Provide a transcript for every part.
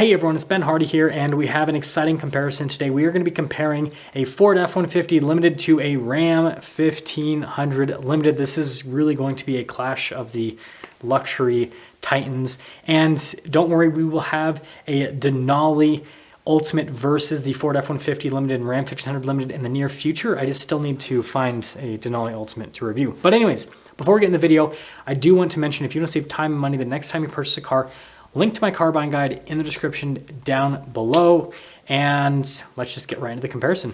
Hey everyone, it's Ben Hardy here, and we have an exciting comparison today. We are going to be comparing a Ford F-150 Limited to a Ram 1500 Limited. This is really going to be a clash of the luxury titans. And don't worry, we will have a Denali Ultimate versus the Ford F-150 Limited and Ram 1500 Limited in the near future. I just still need to find a Denali Ultimate to review. But anyways, before we get in the video, I do want to mention, if you want to save time and money the next time you purchase a car, link to my car buying guide in the description down below, and let's just get right into the comparison.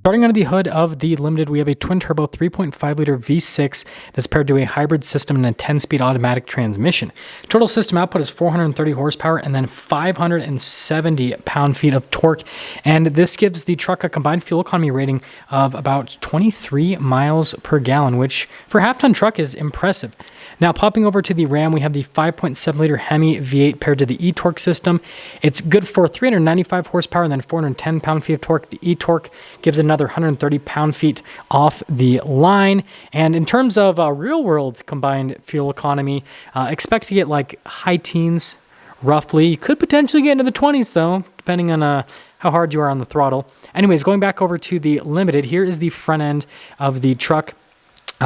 Starting under the hood of the Limited, we have a twin-turbo 3.5-liter V6 that's paired to a hybrid system and a 10-speed automatic transmission. Total system output is 430 horsepower and then 570 pound-feet of torque, and this gives the truck a combined fuel economy rating of about 23 miles per gallon, which for a half-ton truck is impressive. Now, popping over to the Ram, we have the 5.7-liter Hemi V8 paired to the e-torque system. It's good for 395 horsepower and then 410 pound-feet of torque. The e-torque gives another 130 pound-feet off the line. And in terms of real-world combined fuel economy, expect to get like high teens, roughly. You could potentially get into the 20s, though, depending on how hard you are on the throttle. Anyways, going back over to the Limited, here is the front end of the truck.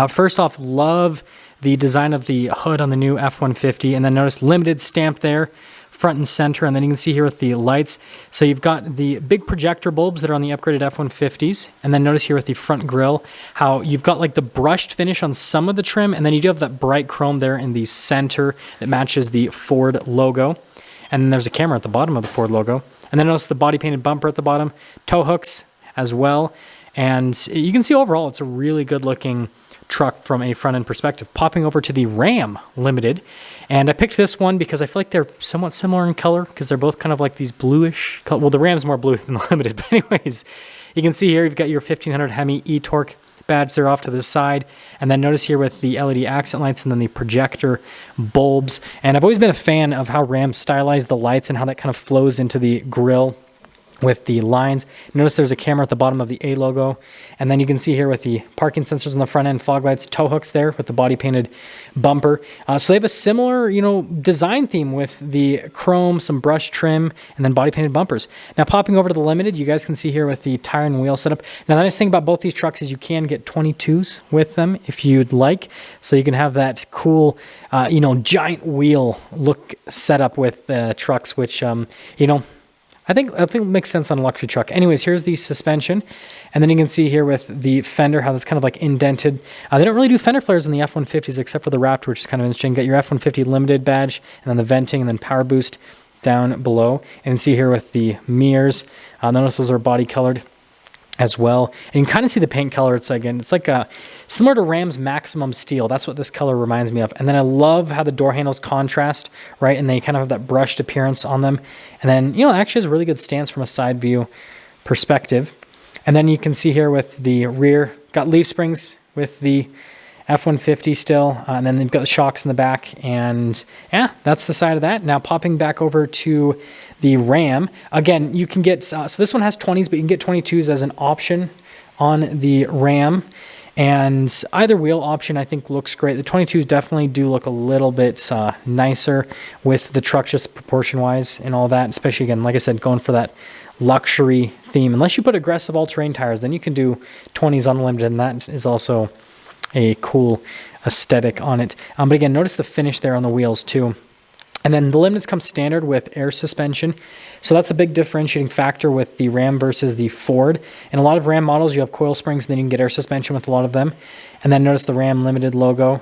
First off, love the design of the hood on the new F-150, and then notice Limited stamped there, front and center, and then you can see here with the lights. So you've got the big projector bulbs that are on the upgraded F-150s, and then notice here with the front grille how you've got like the brushed finish on some of the trim, and then you do have that bright chrome there in the center that matches the Ford logo. And then there's a camera at the bottom of the Ford logo. And then notice the body painted bumper at the bottom, tow hooks as well. And you can see overall it's a really good looking truck from a front end perspective. Popping over to the Ram Limited, and I picked this one because I feel like they're somewhat similar in color because they're both kind of like these bluish color. Well, the Ram's more blue than the Limited, but anyways, you can see here you've got your 1500 Hemi e-torque badge there off to the side, and then notice here with the LED accent lights and then the projector bulbs. And I've always been a fan of how Ram stylized the lights and how that kind of flows into the grille with the lines. Notice there's a camera at the bottom of the A logo, and then you can see here with the parking sensors on the front end, fog lights, tow hooks there with the body painted bumper. So they have a similar, design theme with the chrome, some brush trim, and then body painted bumpers. Now popping over to the Limited, you guys can see here with the tire and wheel setup. Now the nice thing about both these trucks is you can get 22s with them if you'd like, so you can have that cool, giant wheel look setup with trucks, which I think it makes sense on a luxury truck. Anyways, here's the suspension. And then you can see here with the fender, how that's kind of like indented. They don't really do fender flares in the F-150s except for the Raptor, which is kind of interesting. Get your F-150 Limited badge, and then the venting, and then power boost down below. And see here with the mirrors, notice those are body colored as well. And you can kind of see the paint color. It's like similar to Ram's Maximum Steel. That's what this color reminds me of. And then I love how the door handles contrast, right? And they kind of have that brushed appearance on them. And then, it actually has a really good stance from a side view perspective. And then you can see here with the rear, got leaf springs with the F-150 still, and then they've got the shocks in the back, and yeah, that's the side of that. Now popping back over to the Ram, again, you can get, so this one has 20s, but you can get 22s as an option on the Ram, and either wheel option I think looks great. The 22s definitely do look a little bit nicer with the truck, just proportion-wise and all that, especially, again, like I said, going for that luxury theme. Unless you put aggressive all-terrain tires, then you can do 20s unlimited, and that is also a cool aesthetic on it. But again, notice the finish there on the wheels too. And then the Limiteds come standard with air suspension. So that's a big differentiating factor with the Ram versus the Ford. In a lot of Ram models, you have coil springs, and then you can get air suspension with a lot of them. And then notice the Ram Limited logo,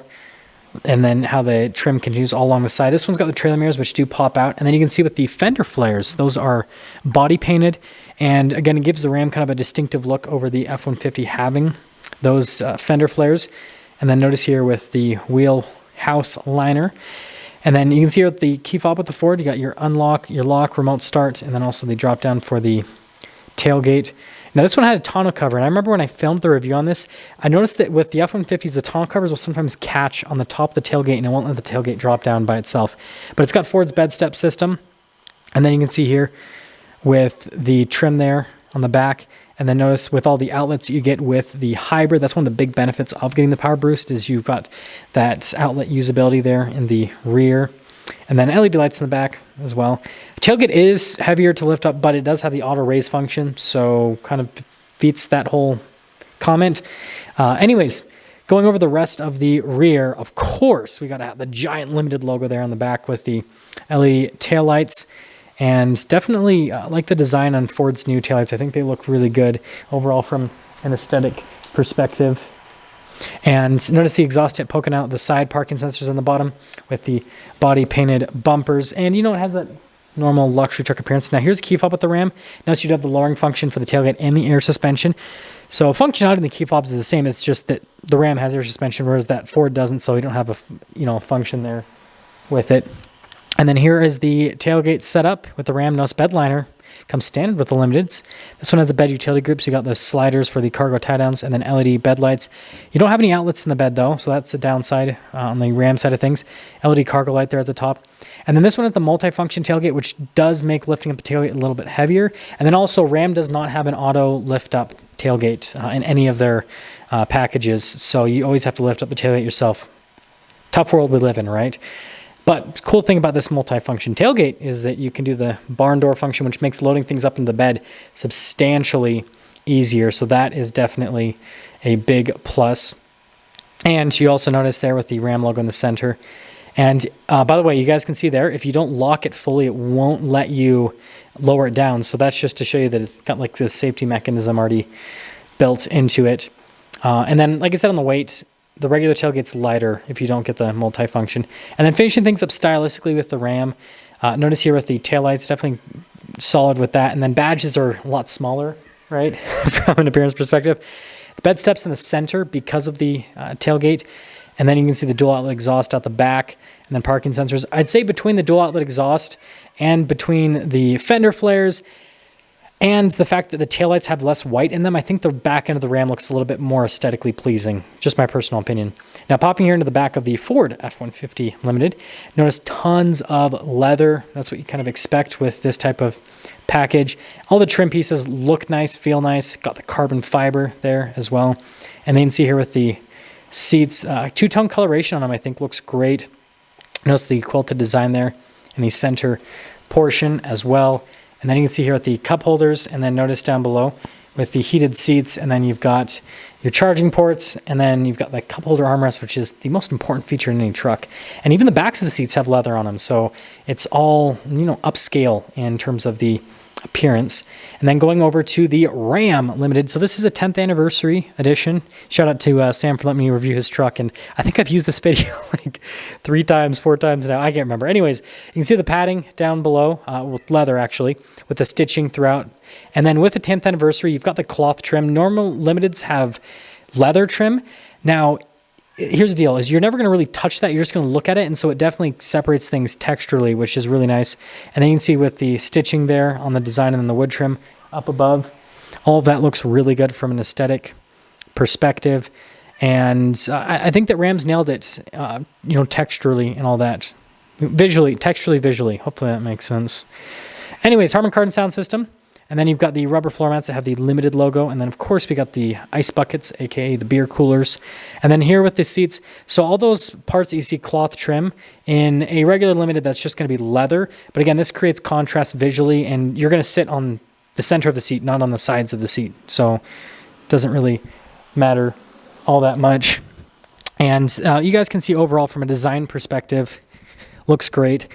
and then how the trim continues all along the side. This one's got the trailer mirrors, which do pop out. And then you can see with the fender flares, those are body painted. And again, it gives the Ram kind of a distinctive look over the F-150 having those fender flares. And then notice here with the wheel house liner, and then you can see here with the key fob with the Ford, you got your unlock, your lock, remote start, and then also the drop down for the tailgate. Now this one had a tonneau cover, and I remember when I filmed the review on this, I noticed that with the F-150s, the tonneau covers will sometimes catch on the top of the tailgate, and it won't let the tailgate drop down by itself. But it's got Ford's bed step system, and then you can see here with the trim there on the back, And then notice with all the outlets you get with the hybrid, that's one of the big benefits of getting the power boost is you've got that outlet usability there in the rear. And then LED lights in the back as well. Tailgate is heavier to lift up, but it does have the auto raise function, so kind of defeats that whole comment. Anyways, going over the rest of the rear, of course, we got to have the giant Limited logo there on the back with the LED taillights. And definitely like the design on Ford's new taillights. I think they look really good overall from an aesthetic perspective. And notice the exhaust tip poking out, the side parking sensors on the bottom with the body painted bumpers. And you know, it has that normal luxury truck appearance. Now here's a key fob with the Ram. Notice you have the lowering function for the tailgate and the air suspension. So functionality in the key fobs is the same. It's just that the Ram has air suspension, whereas that Ford doesn't. So you don't have a function there with it. And then here is the tailgate setup with the Ram. Notice bed liner comes standard with the Limiteds. This one has the bed utility groups. You got the sliders for the cargo tie downs and then LED bed lights. You don't have any outlets in the bed though, so that's the downside on the Ram side of things. LED cargo light there at the top. And then this one is the multi-function tailgate, which does make lifting up the tailgate a little bit heavier. And then also Ram does not have an auto lift up tailgate in any of their packages, so you always have to lift up the tailgate yourself. Tough world we live in, right? But cool thing about this multi-function tailgate is that you can do the barn door function, which makes loading things up into the bed substantially easier. So that is definitely a big plus. And you also notice there with the Ram logo in the center. And by the way, you guys can see there, if you don't lock it fully, it won't let you lower it down. So that's just to show you that it's got like this safety mechanism already built into it. And then, like I said, on the weight, the regular tailgate's lighter if you don't get the multi-function. And then finishing things up stylistically with the Ram. Notice here with the taillights, definitely solid with that. And then badges are a lot smaller, right, from an appearance perspective. The bed steps in the center because of the tailgate. And then you can see the dual outlet exhaust out the back and then parking sensors. I'd say between the dual outlet exhaust and between the fender flares and the fact that the taillights have less white in them, I think the back end of the Ram looks a little bit more aesthetically pleasing. Just my personal opinion. Now, popping here into the back of the Ford F-150 Limited, notice tons of leather. That's what you kind of expect with this type of package. All the trim pieces look nice, feel nice. Got the carbon fiber there as well. And then you can see here with the seats, two-tone coloration on them, I think looks great. Notice the quilted design there in the center portion as well. And then you can see here with the cup holders, and then notice down below with the heated seats, and then you've got your charging ports, and then you've got the cup holder armrest, which is the most important feature in any truck. And even the backs of the seats have leather on them, so it's all, upscale in terms of the appearance. And then going over to the Ram Limited. So this is a 10th anniversary edition. Shout out to Sam for letting me review his truck. And I think I've used this video like 4 times now. I can't remember. Anyways, you can see the padding down below, with leather actually, with the stitching throughout. And then with the 10th anniversary, you've got the cloth trim. Normal Limiteds have leather trim. Now, here's the deal, is you're never going to really touch that. You're just going to look at it, and so it definitely separates things texturally, which is really nice. And then you can see with the stitching there on the design and then the wood trim up above, all of that looks really good from an aesthetic perspective. And I think that Ram's nailed it, texturally and all that. Texturally, visually. Hopefully that makes sense. Anyways, Harman Kardon sound system. And then you've got the rubber floor mats that have the Limited logo. And then, of course, we got the ice buckets, a.k.a. the beer coolers. And then here with the seats, so all those parts that you see cloth trim, in a regular Limited, that's just going to be leather. But again, this creates contrast visually, and you're going to sit on the center of the seat, not on the sides of the seat. So it doesn't really matter all that much. And you guys can see overall from a design perspective, looks great.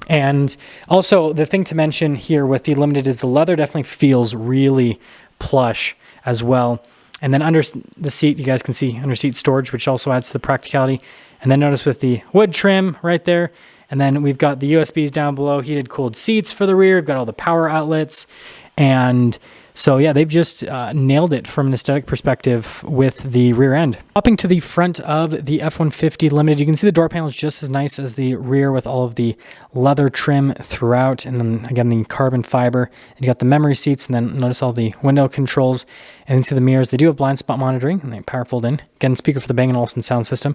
And also, the thing to mention here with the Limited is the leather definitely feels really plush as well. And then under the seat, you guys can see under seat storage, which also adds to the practicality. And then notice with the wood trim right there. And then we've got the USBs down below, heated, cooled seats for the rear. We've got all the power outlets. And so, yeah, they've just nailed it from an aesthetic perspective with the rear end. Hopping to the front of the F-150 Limited, you can see the door panel is just as nice as the rear with all of the leather trim throughout. And then, again, the carbon fiber. And you got the memory seats, and then notice all the window controls. And you can see the mirrors. They do have blind spot monitoring, and they power fold in. Again, speaker for the Bang & Olufsen sound system.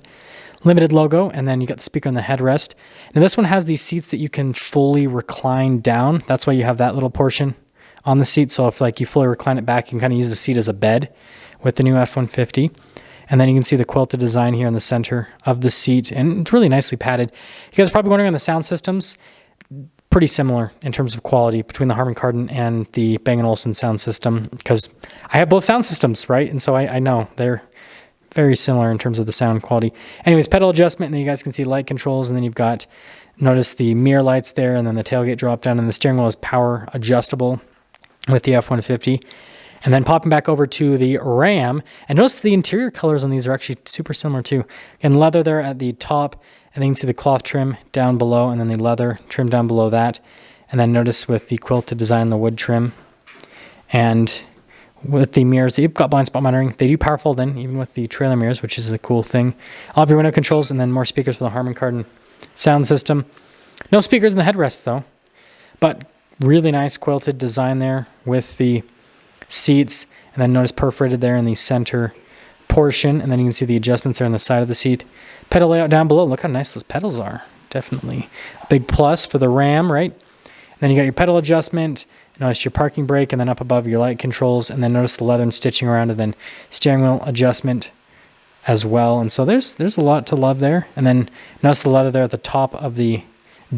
Limited logo, and then you got the speaker on the headrest. Now, this one has these seats that you can fully recline down. That's why you have that little portion on the seat. So if like you fully recline it back, you can kind of use the seat as a bed with the new F-150. And then you can see the quilted design here in the center of the seat, and it's really nicely padded. You guys are probably wondering on the sound systems, pretty similar in terms of quality between the Harman Kardon and the Bang & Olufsen sound system, because I have both sound systems, right? And so I know they're very similar in terms of the sound quality. Anyways, pedal adjustment, and then you guys can see light controls, and then you've got, notice the mirror lights there, and then the tailgate drop down, and the steering wheel is power adjustable with the F-150. And then popping back over to the Ram, and notice the interior colors on these are actually super similar too. Again, leather there at the top, and then you can see the cloth trim down below, and then the leather trim down below that. And then notice with the quilted design, the wood trim. And with the mirrors, you've got blind spot monitoring. They do power fold in, even with the trailer mirrors, which is a cool thing. All of your window controls, and then more speakers for the Harman Kardon sound system. No speakers in the headrests though, but really nice quilted design there with the seats, and then notice perforated there in the center portion, and then you can see the adjustments there on the side of the seat. Pedal layout down below, look how nice those pedals are. Definitely a big plus for the Ram, right? And then you got your pedal adjustment, notice your parking brake, and then up above your light controls, and then notice the leather and stitching around, and then steering wheel adjustment as well. And so there's a lot to love there. And then notice the leather there at the top of the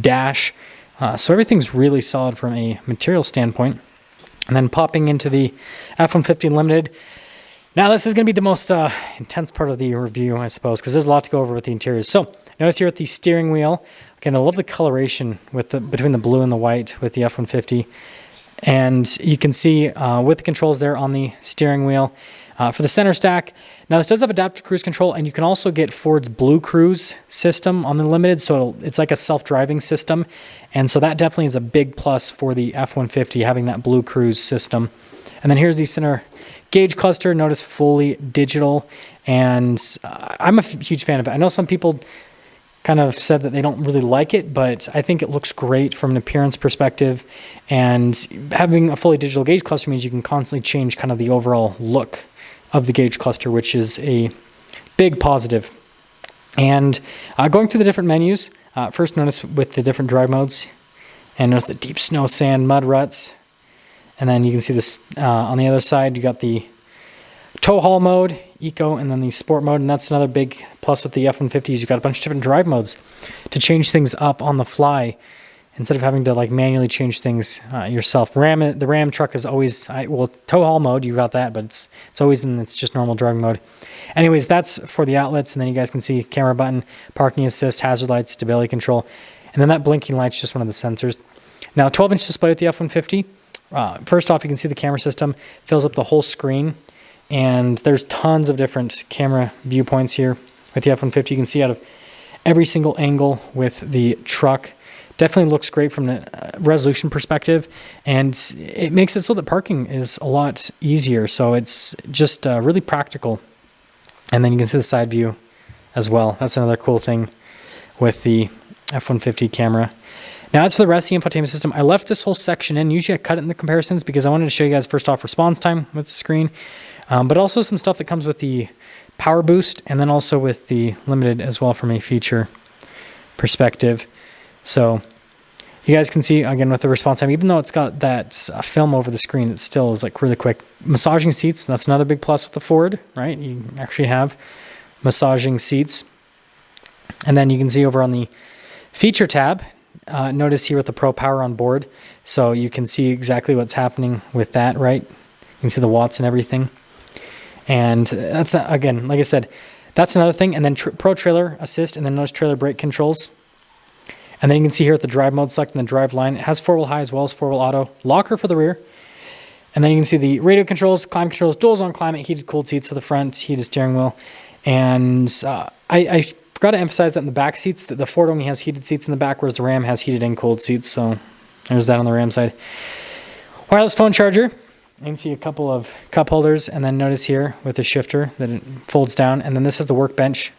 dash. So everything's really solid from a material standpoint. And then popping into the F-150 Limited. Now this is going to be the most intense part of the review, I suppose, because there's a lot to go over with the interiors. So notice here at the steering wheel, again, I love the coloration with between the blue and the white with the F-150. And you can see with the controls there on the steering wheel for the center stack. Now this does have adaptive cruise control, and you can also get Ford's Blue Cruise system on the Limited, so it's like a self-driving system. And so that definitely is a big plus for the F-150, having that Blue Cruise system. And then here's the center gauge cluster, notice fully digital, and I'm a huge fan of it. I know some people kind of said that they don't really like it, but I think it looks great from an appearance perspective, and having a fully digital gauge cluster means you can constantly change kind of the overall look of the gauge cluster, which is a big positive. And going through the different menus, first notice with the different drive modes, and notice the deep snow, sand, mud ruts. And then you can see this on the other side, you got the tow haul mode, eco, and then the sport mode. And that's another big plus with the F-150s. You've got a bunch of different drive modes to change things up on the fly instead of having to like manually change things yourself. The Ram truck is always, tow haul mode, you got that, but it's always in its just normal driving mode. Anyways, that's for the outlets. And then you guys can see camera button, parking assist, hazard lights, stability control. And then that blinking light's just one of the sensors. Now, 12-inch display with the F-150. First off, you can see the camera system fills up the whole screen, and there's tons of different camera viewpoints here with the F-150. You can see out of every single angle with the truck. Definitely looks great from a resolution perspective, and it makes it so that parking is a lot easier. So it's just really practical. And then you can see the side view as well. That's another cool thing with the F-150 camera. Now, as for the rest of the infotainment system, I left this whole section in. Usually I cut it in the comparisons because I wanted to show you guys first off response time with the screen, but also some stuff that comes with the power boost, and then also with the Limited as well from a feature perspective. So you guys can see, again, with the response time, even though it's got that film over the screen, it still is like really quick. Massaging seats, that's another big plus with the Ford, right? You actually have massaging seats. And then you can see over on the feature tab, notice here with the Pro Power on board, so you can see exactly what's happening with that, right? You can see the watts and everything. And that's, again, like I said, that's another thing. And then Pro Trailer Assist, and then notice trailer brake controls. And then you can see here at the drive mode, selecting the drive line. It has 4-wheel high as well as 4-wheel auto. Locker for the rear. And then you can see the radio controls, climate controls, dual zone climate, heated cooled seats for the front, heated steering wheel. And I forgot to emphasize that in the back seats, that the Ford only has heated seats in the back, whereas the Ram has heated and cooled seats. So there's that on the Ram side. Wireless phone charger. You can see a couple of cup holders, and then notice here with the shifter that it folds down. And then this is the workbench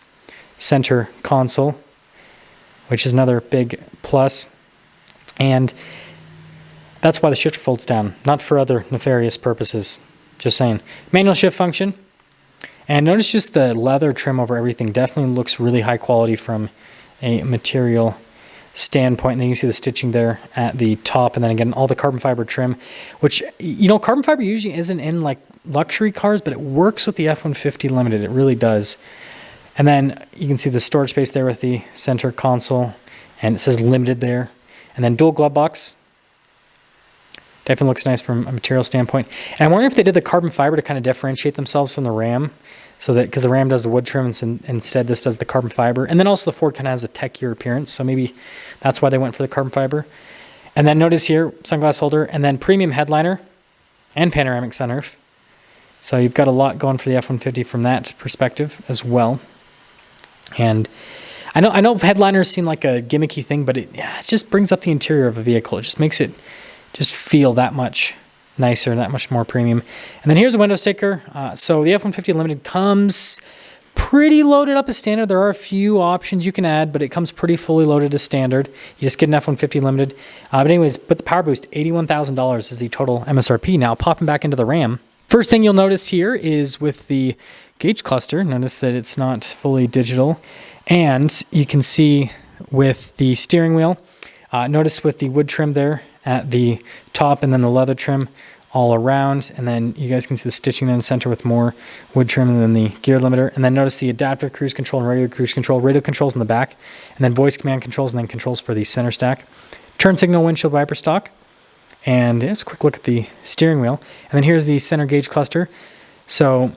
center console, which is another big plus. And that's why the shifter folds down, not for other nefarious purposes. Just saying. Manual shift function. And notice just the leather trim over everything definitely looks really high quality from a material standpoint. And then you can see the stitching there at the top, and then again all the carbon fiber trim, which, you know, carbon fiber usually isn't in like luxury cars, but it works with the F-150 Limited. It really does. And then you can see the storage space there with the center console, and it says Limited there. And then dual glove box. Definitely looks nice from a material standpoint. And I'm wondering if they did the carbon fiber to kind of differentiate themselves from the Ram, so that, because the Ram does the wood trim and instead this does the carbon fiber. And then also the Ford kind of has a techier appearance, so maybe that's why they went for the carbon fiber. And then notice here, sunglass holder, and then premium headliner and panoramic sunroof. So you've got a lot going for the F-150 from that perspective as well. And I know headliners seem like a gimmicky thing, but it just brings up the interior of a vehicle. It just makes it just feel that much nicer, that much more premium. And then here's a window sticker. So the F-150 Limited comes pretty loaded up as standard. There are a few options you can add, but it comes pretty fully loaded as standard. You just get an F-150 Limited. But anyways, but the power boost, $81,000 is the total MSRP. Now popping back into the Ram. First thing you'll notice here is with the gauge cluster, notice that it's not fully digital. And you can see with the steering wheel, notice with the wood trim there at the top, and then the leather trim all around. And then you guys can see the stitching in the center with more wood trim, and then the gear limiter. And then notice the adaptive cruise control and regular cruise control, radio controls in the back, and then voice command controls, and then controls for the center stack. Turn signal, windshield wiper stock. And just a quick look at the steering wheel. And then here's the center gauge cluster. So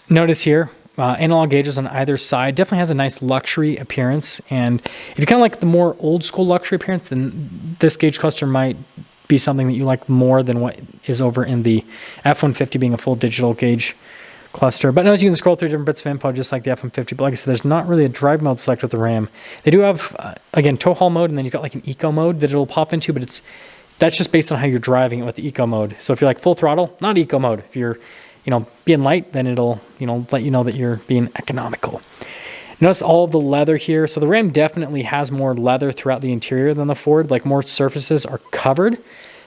notice here, analog gauges on either side. Definitely has a nice luxury appearance. And if you kind of like the more old school luxury appearance, then this gauge cluster might be something that you like more than what is over in the F-150 being a full digital gauge cluster. But notice you can scroll through different bits of info just like the F-150. But like I said, there's not really a drive mode select with the Ram. They do have, again, tow haul mode, and then you've got like an eco mode that it'll pop into, but that's just based on how you're driving it with the eco mode. So if you're like full throttle, not eco mode. If you're, being light, then it'll, let you know that you're being economical. Notice all of the leather here. So the Ram definitely has more leather throughout the interior than the Ford. Like more surfaces are covered.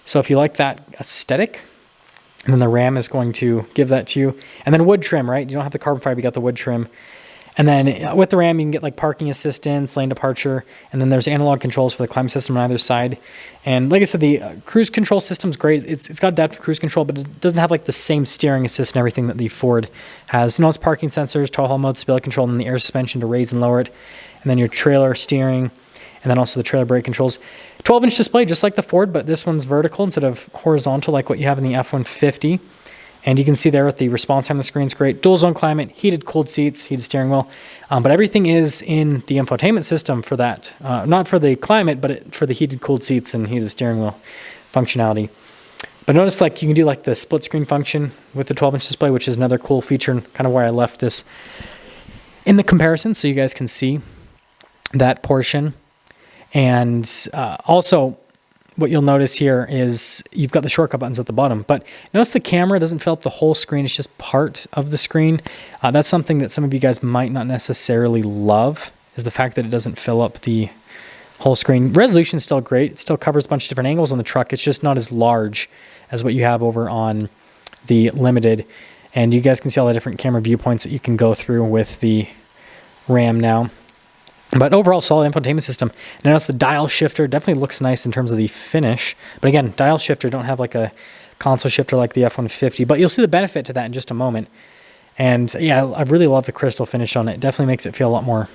So if you like that aesthetic, then the Ram is going to give that to you. And then wood trim, right? You don't have the carbon fiber, you got the wood trim. And then with the Ram, you can get like parking assistance, lane departure, and then there's analog controls for the climate system on either side. And like I said, the cruise control system's great. It's got adaptive cruise control, but it doesn't have like the same steering assist and everything that the Ford has. It's parking sensors, tow haul mode, stability control, and then the air suspension to raise and lower it. And then your trailer steering, and then also the trailer brake controls. 12-inch display, just like the Ford, but this one's vertical instead of horizontal like what you have in the F-150. And you can see there with the response time, the screen's great. Dual zone climate, heated cooled seats, heated steering wheel. But everything is in the infotainment system for that. Not for the climate, but for the heated cooled seats and heated steering wheel functionality. But notice like you can do like the split screen function with the 12-inch display, which is another cool feature, and kind of where I left this in the comparison so you guys can see that portion. And also, what you'll notice here is you've got the shortcut buttons at the bottom, but notice the camera doesn't fill up the whole screen. It's just part of the screen. That's something that some of you guys might not necessarily love, is the fact that it doesn't fill up the whole screen. Resolution is still great. It still covers a bunch of different angles on the truck. It's just not as large as what you have over on the Limited. And you guys can see all the different camera viewpoints that you can go through with the Ram now. But overall, solid infotainment system. Notice the dial shifter definitely looks nice in terms of the finish. But again, dial shifter don't have like a console shifter like the F-150. But you'll see the benefit to that in just a moment. And yeah, I really love the crystal finish on it. It definitely makes it feel a lot more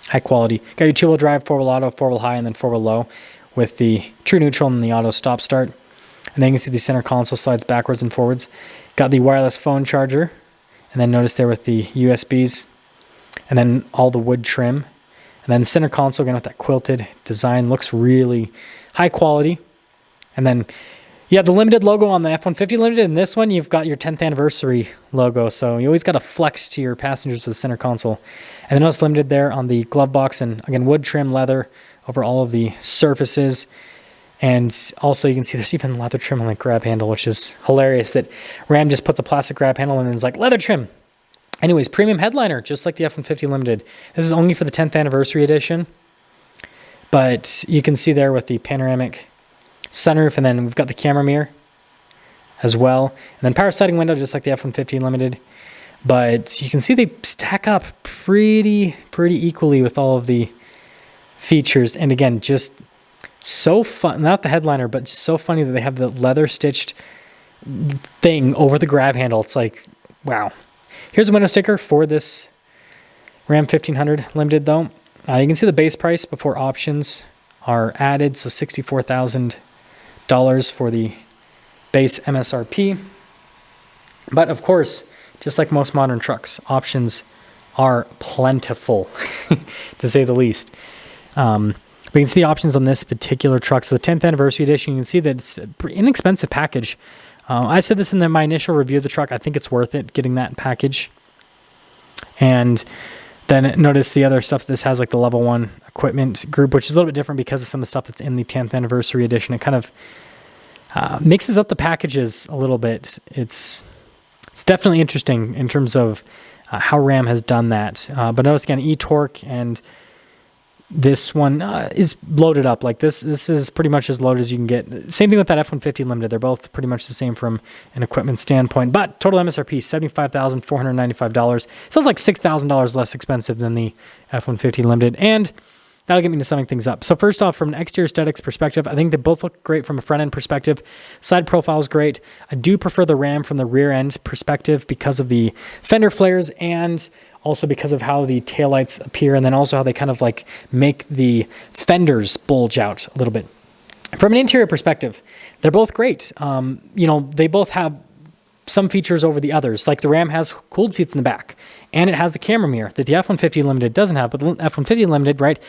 high quality. Got your two-wheel drive, four-wheel auto, four-wheel high, and then four-wheel low with the true neutral and the auto stop start. And then you can see the center console slides backwards and forwards. Got the wireless phone charger. And then notice there with the USBs. And then all the wood trim. And then the center console, again, with that quilted design, looks really high quality. And then you have the Limited logo on the F-150 Limited. And this one, you've got your 10th anniversary logo. So you always got to flex to your passengers with the center console. And then notice Limited there on the glove box. And again, wood trim leather over all of the surfaces. And also you can see there's even leather trim on the grab handle, which is hilarious that Ram just puts a plastic grab handle and it's like leather trim. Anyways, premium headliner, just like the F-150 Limited. This is only for the 10th anniversary edition. But you can see there with the panoramic sunroof, and then we've got the camera mirror as well. And then power sliding window, just like the F-150 Limited. But you can see they stack up pretty equally with all of the features. And again, just So fun, not the headliner, but just so funny that they have the leather stitched thing over the grab handle. It's like, wow. Here's a window sticker for this Ram 1500 Limited though. You can see the base price before options are added. So $64,000 for the base MSRP. But of course, just like most modern trucks, options are plentiful, to say the least. We can see the options on this particular truck. So the 10th anniversary edition, you can see that it's an inexpensive package. I said this in my initial review of the truck. I think it's worth it getting that package. And then notice the other stuff. This has like the level 1 equipment group, which is a little bit different because of some of the stuff that's in the 10th anniversary edition. It kind of mixes up the packages a little bit. It's definitely interesting in terms of how Ram has done that. But notice again, e-torque, and this one is loaded up. Like this is pretty much as loaded as you can get. Same thing with that F-150 Limited. They're both pretty much the same from an equipment standpoint. But total MSRP, $75,495. Sounds like $6,000 less expensive than the F-150 Limited. And that'll get me to summing things up. So first off, from an exterior aesthetics perspective, I think they both look great from a front end perspective. Side profile is great. I do prefer the Ram from the rear end perspective because of the fender flares and also because of how the taillights appear, and then also how they kind of like make the fenders bulge out a little bit. From an interior perspective, they're both great. They both have some features over the others. Like the Ram has cooled seats in the back, and it has the camera mirror that the F-150 Limited doesn't have. But the F-150 Limited, right,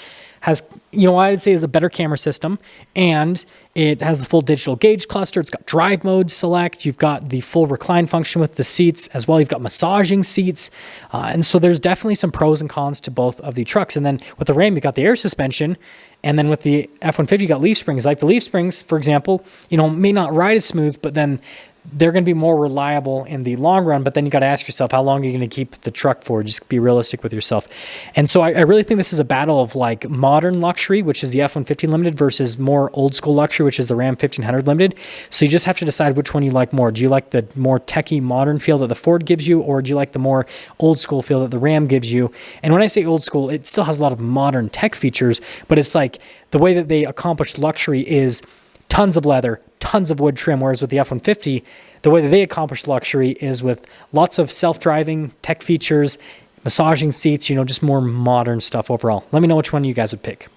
has, I'd say is a better camera system, and it has the full digital gauge cluster. It's got drive mode select. You've got the full recline function with the seats as well. You've got massaging seats. And so there's definitely some pros and cons to both of the trucks. And then with the Ram, you got the air suspension. And then with the F-150, you got leaf springs. Like the leaf springs, for example, may not ride as smooth, but then they're going to be more reliable in the long run. But then you got to ask yourself, how long are you going to keep the truck for? Just be realistic with yourself. And so I really think this is a battle of like modern luxury, which is the F-150 Limited, versus more old school luxury, which is the Ram 1500 Limited. So you just have to decide which one you like more. Do you like the more techie modern feel that the Ford gives you, or do you like the more old school feel that the Ram gives you? And when I say old school, it still has a lot of modern tech features, but it's like the way that they accomplish luxury is tons of leather, tons of wood trim, whereas with the F-150, the way that they accomplish luxury is with lots of self-driving tech features, massaging seats, just more modern stuff overall. Let me know which one you guys would pick.